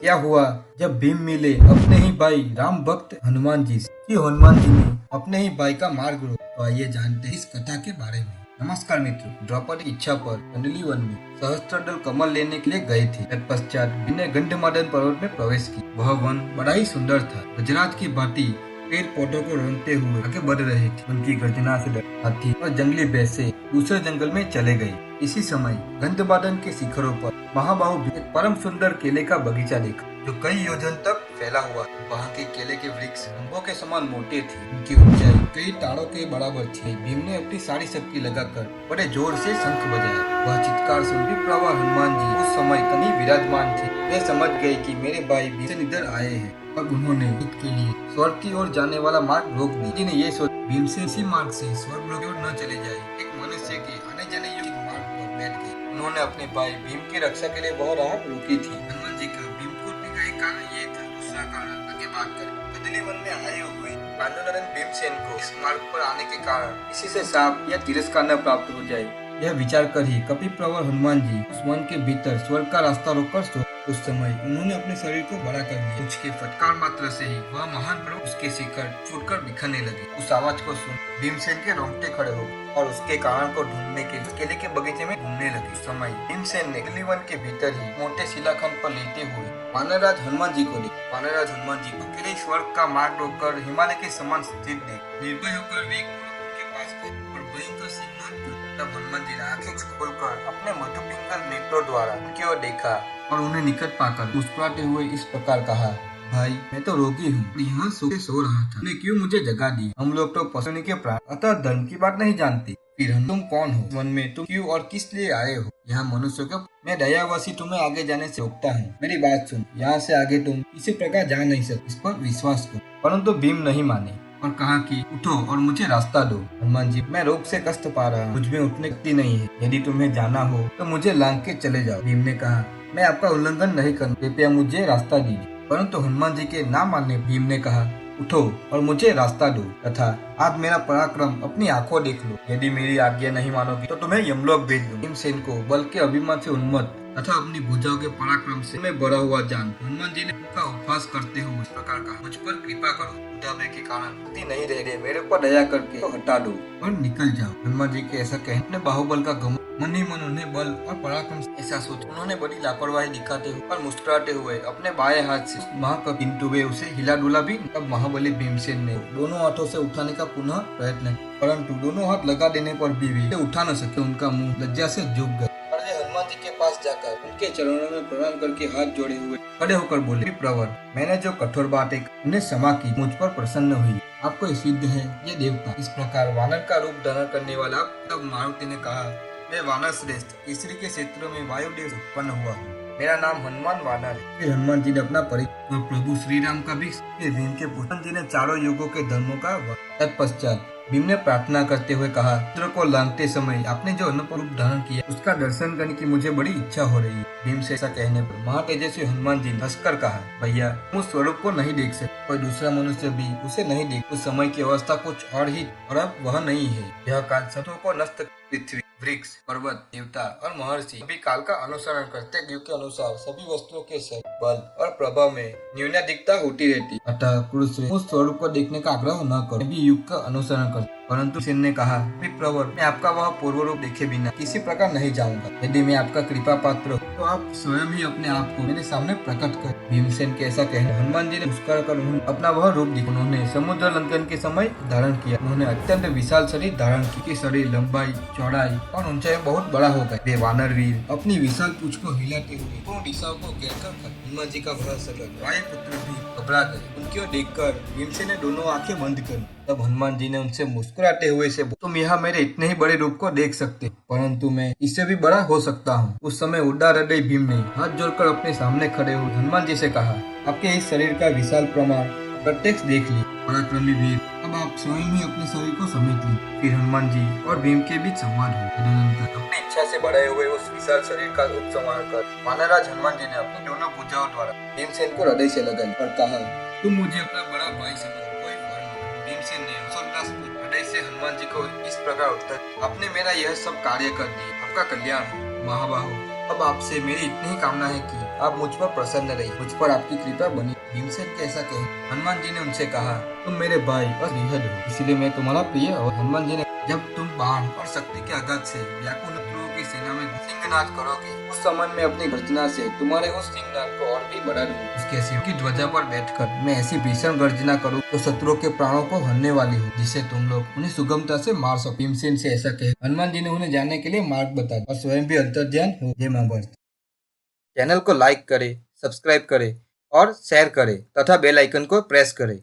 क्या हुआ जब भीम मिले अपने ही भाई राम भक्त हनुमान जी से कि हनुमान जी ने अपने ही भाई का मार्ग रोका। तो आइए जानते हैं इस कथा के बारे में। नमस्कार मित्रों, द्रौपदी की इच्छा पर अंजलि वन में सहस्त्रदल कमल लेने के लिए गए थे। तत्पश्चात भीम ने गंधमादन पर्वत में प्रवेश किया। वह वन बड़ा ही सुंदर था। गुजरात की भांति पेड़ पौधों को रंगते हुए आगे बढ़ रहे थे। उनकी गर्जना से डरे हाथी और जंगली भैंसे दूसरे जंगल में चले गए। इसी समय गंधमादन के शिखरों पर महाबाहु एक परम सुंदर केले का बगीचा देखा जो कई योजन तक फैला हुआ था। वहाँ के केले के वृक्ष खम्भों के समान मोटे थे। उनकी ऊंचाई कई तारों के बराबर थी। भीम ने अपनी सारी शक्ति लगाकर बड़े जोर से शंख बजाया। वह चित्कार सुन विप्रवर हनुमान जी उस समय कहीं विराजमान थे। वे समझ गए कि मेरे भाई भीम इधर आए हैं। अब उन्होंने युद्ध के लिए स्वर्ग की ओर जाने वाला मार्ग रोक दिया। जिन्हें ये सोच भीम से इसी मार्ग से स्वर्ग लोक की ओर न चले जाए। एक मनुष्य के आने जाने योग्य मार्ग पर बैठ गए। उन्होंने अपने भाई भीम की रक्षा के लिए वह राह रोकी थी। हनुमान जी का भीम को उठने का एक कारण ये था। दूसरा कारण आगे बात करें। बदली वन में आए हुए पांडुनंदन भीमसेन को इस मार्ग पर आने के कारण किसी से शाप या तिरस्कार न प्राप्त हो जाए, यह विचार कर ही कपिप्रवर हनुमान जी उस वन के भीतर स्वर्ग का रास्ता रोककर सो। उस समय उन्होंने अपने शरीर को बड़ा कर लिया। कुछ के फटकार मात्र से ही वह महान पर्वत उसके शिखर फूटकर बिखरने लगे। उस आवाज को सुन भीमसेन के रोंगटे खड़े हो गए और उसके कारण को ढूंढने के लिए केले के बगीचे में घूमने लगे। उस समय भीमसेन ने दिल्ली वन के भीतर ही मोटे शिलाखंड पर लेटे हुए वानरराज हनुमान जी को देखा। वानरराज हनुमान जी को अकेले स्वर्ग का मार्ग रोककर हिमालय के समान स्थित देख निर्भय होकर वे उनके पास गए और भयंकर सिंह तब हनुमान जी ने आंखें खोलकर अपने मधुपिंगल नेत्रों द्वारा उनकी ओर देखा और उन्हें निकट पाकर मुस्कुराते हुए इस प्रकार कहा, भाई मैं तो रोगी हूँ, यहाँ सो रहा था, तुमने क्यों मुझे जगा दी? हम लोग तो पशुओं के प्राण अतः धर्म की बात नहीं जानते। फिर हम तुम कौन हो? वन में तुम क्यों और किस लिए आए हो? यहाँ मनुष्य को मैं दयावशी तुम्हें आगे जाने से रोकता हूँ। मेरी बात सुन, यहाँ से आगे तुम किसी प्रकार जा नहीं सकते, इस पर विश्वास करो। परंतु भीम नहीं माने और कहा कि उठो और मुझे रास्ता दो। हनुमान जी, मैं रोग से कष्ट पा रहा हूँ, मुझ में उठने की नहीं है। यदि तुम्हें जाना हो तो मुझे लांग के चले जाओ। भीम ने कहा, मैं आपका उल्लंघन नहीं करूँ, कृपया मुझे रास्ता दीजिए। परंतु हनुमान जी के ना मानने भीम ने कहा, उठो और मुझे रास्ता दो तथा आज मेरा पराक्रम अपनी आंखों देख लो। यदि मेरी आज्ञा नहीं मानोगी तो तुम्हें यमलोक भेज दूं। भीमसेन को बल के अभिमान से उन्मत्त तथा अपनी भुजाओं के पराक्रम से में बड़ा हुआ जान हनुमान जी ने उनका उपहास करते हुए इस प्रकार कहा, मुझ पर कृपा करो, बुढ़ापे के कारण बुद्धि नहीं रह रही, मेरे पर दया करके तो हटा दो और निकल जाओ। हनुमान जी के ऐसा कहने अपने बाहुबल का घमंड मन ही मन उन्हें बल और पराक्रम से ऐसा सोचा। उन्होंने बड़ी लापरवाही दिखाते हुए और मुस्कुराते हुए अपने बाएं हाथ से किंतु वे उसे हिला डुला भी। तब महाबली भीमसेन ने दोनों हाथों से उठाने का पुनः प्रयत्न किया, परंतु दोनों हाथ लगा देने पर भी वे उठा न सके। उनका मुंह लज्जा से झुक गया। हनुमान जी के पास जाकर उनके चरणों में प्रणाम करके हाथ जोड़े हुए खड़े होकर बोले, प्रवर, मैंने जो कठोर बातें उन्हें क्षमा की, मुझ पर प्रसन्न हुई। आपको सिद्ध है ये देवता। इस प्रकार वानर का रूप धारण करने वाला तब मारुति ने कहा, मैं वानर श्रेष्ठ केसरी के क्षेत्र में वायुदेव उत्पन्न हुआ हूँ, मेरा नाम हनुमान वानर है। फिर हनुमान जी ने अपना परिचय प्रभु श्री राम का भी के पुत्र जी ने चारों युगों के धर्मों का। तत्पश्चात भीम ने प्रार्थना करते हुए कहा, पुत्र को लांघते समय आपने जो अनुपम रूप धारण किया उसका दर्शन करने की मुझे बड़ी इच्छा हो रही है। भीम से ऐसा कहने पर महातेजस्वी हनुमान जी ने हंसकर कहा, भैया तुम उस स्वरूप को नहीं देख सकते, कोई दूसरा मनुष्य भी उसे नहीं देख। उस समय की अवस्था कुछ और ही और अब वह नहीं है। यह काल सतों को नष्ट पृथ्वी वृक्ष पर्वत देवता और महर्षि सभी काल का अनुसरण करते युग के अनुसार सभी वस्तुओं के बल और प्रभाव में न्यूनाधिकता होती रहती। अतः क्रुश उस स्वरूप को देखने का आग्रह न करो, भी युग का अनुसरण कर। परंतु सेन ने कहा, प्रवर, मैं आपका वह पूर्व रूप देखे बिना किसी प्रकार नहीं जाऊंगा। यदि मैं आपका कृपा पात्र हूँ तो आप स्वयं ही अपने आप को मेरे सामने प्रकट कर। भीमसेन के ऐसा कहने हनुमान जी ने मुस्कुरा कर अपना वह रूप दिखा। उन्होंने समुद्र लंघन के समय धारण किया। उन्होंने अत्यंत विशाल शरीर धारण की। शरीर लंबाई चौड़ाई और ऊंचाई बहुत बड़ा हो गया। वे वानर वीर अपनी विशाल पूंछ को हिलाते हुए पूर्ण दिशाओं को घेरकर हनुमान जी का वह सगर वायुपुत्र भी घबरा गए। उनकी ओर देखकर भीमसेन ने दोनों आंखें बंद कर। तब हनुमान जी ने उनसे मुस्कुराते हुए से, तुम यहाँ मेरे इतने ही बड़े रूप को देख सकते, परंतु मैं इससे भी बड़ा हो सकता हूँ। उस समय उदार हृदय भीम ने हाथ जोड़कर अपने सामने खड़े हुए हनुमान जी से कहा, आपके इस शरीर का विशाल प्रमाण प्रत्यक्ष देख ली, पराक्रमी वीर, अब आप स्वयं ही अपने शरीर को समेट ली। फिर हनुमान जी और भीम के बीच संवाद हुआ। अपनी इच्छा से बढ़े हुए उस विशाल शरीर का उपसंहार कर वानरराज हनुमान जी ने अपनी दोनों भुजाओं द्वारा भीमसेन को हृदय से लगाई और कहा, तुम मुझे अपना बड़ा भाई समझो। भीमसेन ने हृदय से हनुमान जी को इस प्रकार उत्तर, आपने मेरा यह सब कार्य कर दिया, आपका कल्याण हो। महाबाहु, अब आपसे मेरी इतनी ही कामना है कि आप मुझ पर प्रसन्न रहिए, मुझ पर आपकी कृपा बनी। भीमसेन कैसा कहे। हनुमान जी ने उनसे कहा, तुम मेरे भाई और निहद हो, इसलिए मैं तुम्हारा प्रिय। और हनुमान जी ने, जब तुम बाण और शक्ति के आघात से व्याकुल शत्रुओं की सेना में सिंहनाद करोगे, उस समय मैं अपनी गर्जना से तुम्हारे उस सिंहनाद को और भी बढ़ा दूंगा। उसके सिर की ध्वजा पर बैठकर मैं ऐसी भीषण गर्जना करूँ तो शत्रुओं के प्राणों को हरने वाली हो, जिससे तुम लोग उन्हें सुगमता से मार सको। भीमसेन से ऐसा कहे। हनुमान जी ने उन्हें जाने के लिए मार्ग बताया और स्वयं भी अंतर्ध्यान हो। जय महाभारत। चैनल को लाइक करें, सब्सक्राइब करें और शेयर करें तथा बेल आइकन को प्रेस करें।